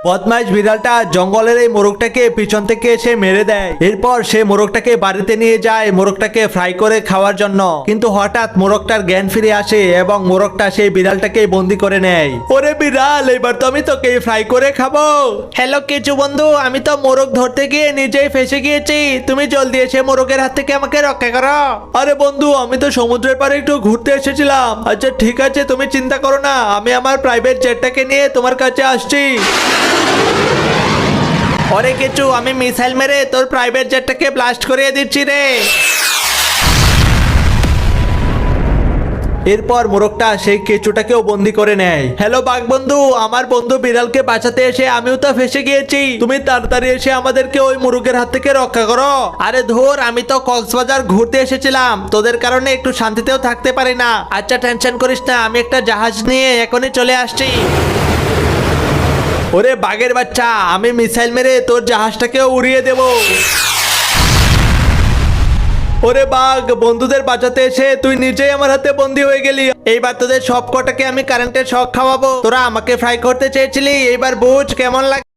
বদমাইশ বিড়ালটা জঙ্গলের এই মোরগটাকে পিছন থেকে এসে মেরে দেয়। এরপর সে মোরগটাকে বাড়িতে নিয়ে যায় মোরগটাকে ফ্রাই করে খাওয়ার জন্য, কিন্তু হঠাৎ মোরগটার জ্ঞান ফিরে আসে এবং মোরগটা সেই বিড়ালটাকে বন্দি করে নেয়। ওরে বিড়াল, এবার তো আমি তোকে ফ্রাই করে খাবো। হ্যালো কেচু বন্ধু, আমি তো মোরগ ধরতে গিয়ে নিজেই ফেসে গিয়েছি, তুমি জলদি এসে মোরগের হাত থেকে আমাকে রক্ষা করো। আরে বন্ধু, আমি তো সমুদ্রের পাড়ে একটু ঘুরতে এসেছিলাম। আচ্ছা ঠিক আছে, তুমি চিন্তা করো না, আমি আমার প্রাইভেট জেটটাকে নিয়ে তোমার কাছে আসছি। ওরে কেচু, আমি মিসাইল মেরে তোর প্রাইভেট জেটটাকে ব্লাস্ট করিয়ে দিচ্ছি রে। এরপর মোরগটা সেই কেঁচুটাকেও বন্দি করে নেয়। হ্যালো বাঘ বন্ধু, আমার বন্ধু বিড়ালকে বাঁচাতে এসে আমিও তো ফেসে গিয়েছি, তুমি তাড়াতাড়ি এসে আমাদেরকে ওই মোরগের হাত থেকে রক্ষা করো। আরে ধুর, আমি তো কক্সবাজার ঘুরতে এসেছিলাম, তোদের কারণে একটু শান্তিতেও থাকতে পারি না। আচ্ছা টেনশন করিস না, আমি একটা জাহাজ নিয়ে এখনই চলে আসছি। ওরে বাঘের বাচ্চা, আমি মিসাইল মেরে তোর জাহাজটাকেও উড়িয়ে দেব। ওরে বাঘ, বন্ধুদের বাঁচাতে এসে তুই নিজেই আমার হাতে বন্দি হয়ে গেলি। এইবার তোদের সব কটাকে আমি কারেন্টের শক খাওয়াবো। তোরা আমাকে ফ্রাই করতে চেয়েছিলি, এইবার বুঝ কেমন লাগে।